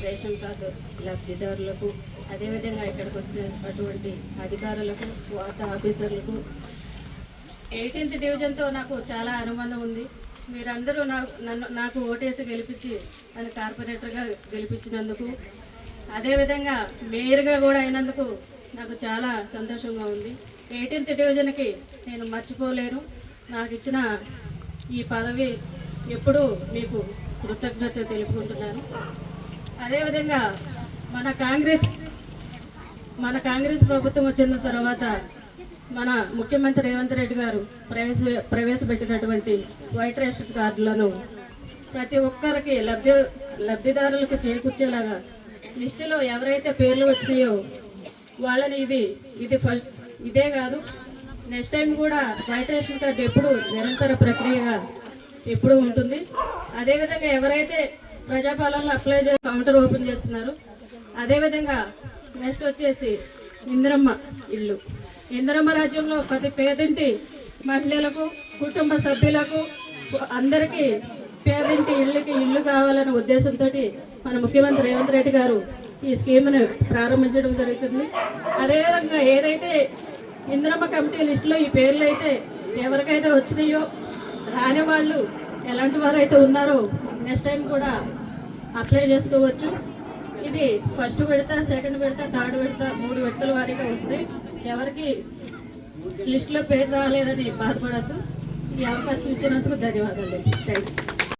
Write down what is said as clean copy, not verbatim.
Ration card లబ్ధిదారులకు, అదేవిధంగా ఇక్కడికి వచ్చినటువంటి అధికారులకు, వార్తా ఆఫీసర్లకు 18th డివిజన్తో నాకు చాలా అనుబంధం ఉంది. మీరందరూ నాకు ఓటేసి గెలిపించి నన్ను కార్పొరేటర్గా గెలిపించినందుకు, అదేవిధంగా మేయర్గా కూడా అయినందుకు నాకు చాలా సంతోషంగా ఉంది. 18th డివిజన్కి నేను మర్చిపోలేను. నాకు ఇచ్చిన ఈ పదవి ఎప్పుడూ మీకు కృతజ్ఞత తెలుపుకుంటున్నాను. అదేవిధంగా మన కాంగ్రెస్ ప్రభుత్వం వచ్చిన తర్వాత మన ముఖ్యమంత్రి రేవంత్ రెడ్డి గారు ప్రవేశపెట్టినటువంటి వైట్ రేషన్ కార్డులను ప్రతి ఒక్కరికి లబ్ధిదారులకు చేకూర్చేలాగా లిస్టులో ఎవరైతే పేర్లు వచ్చినాయో వాళ్ళని ఇదే కాదు, నెక్స్ట్ టైం కూడా వైట్ రేషన్ కార్డు ఎప్పుడు నిరంతర ప్రక్రియగా ఎప్పుడు ఉంటుంది. అదేవిధంగా ఎవరైతే ప్రజాపాలనలో అప్లై చేసి కౌంటర్ ఓపెన్ చేస్తున్నారు, అదేవిధంగా నెక్స్ట్ వచ్చేసి ఇందిరమ్మ రాజ్యంలో ప్రతి పేదింటి మహిళలకు, కుటుంబ సభ్యులకు అందరికీ పేదింటి ఇల్లు కావాలనే ఉద్దేశంతో మన ముఖ్యమంత్రి రేవంత్ రెడ్డి గారు ఈ స్కీమ్ను ప్రారంభించడం జరుగుతుంది. అదేవిధంగా ఏదైతే ఇందిరమ్మ కమిటీ లిస్టులో ఈ పేర్లు అయితే ఎవరికైతే వచ్చినాయో రాని వాళ్ళు ఎలాంటి వారు అయితే ఉన్నారో నెక్స్ట్ టైం కూడా అప్లై చేసుకోవచ్చు. ఇది ఫస్ట్ విడత, సెకండ్ విడత, థర్డ్ విడత 3 విడతల వారీగా వస్తాయి. ఎవరికి లిస్టులో పేరు రాలేదని బాధపడద్దు. ఈ అవకాశం ఇచ్చినందుకు ధన్యవాదాలు. Thank you.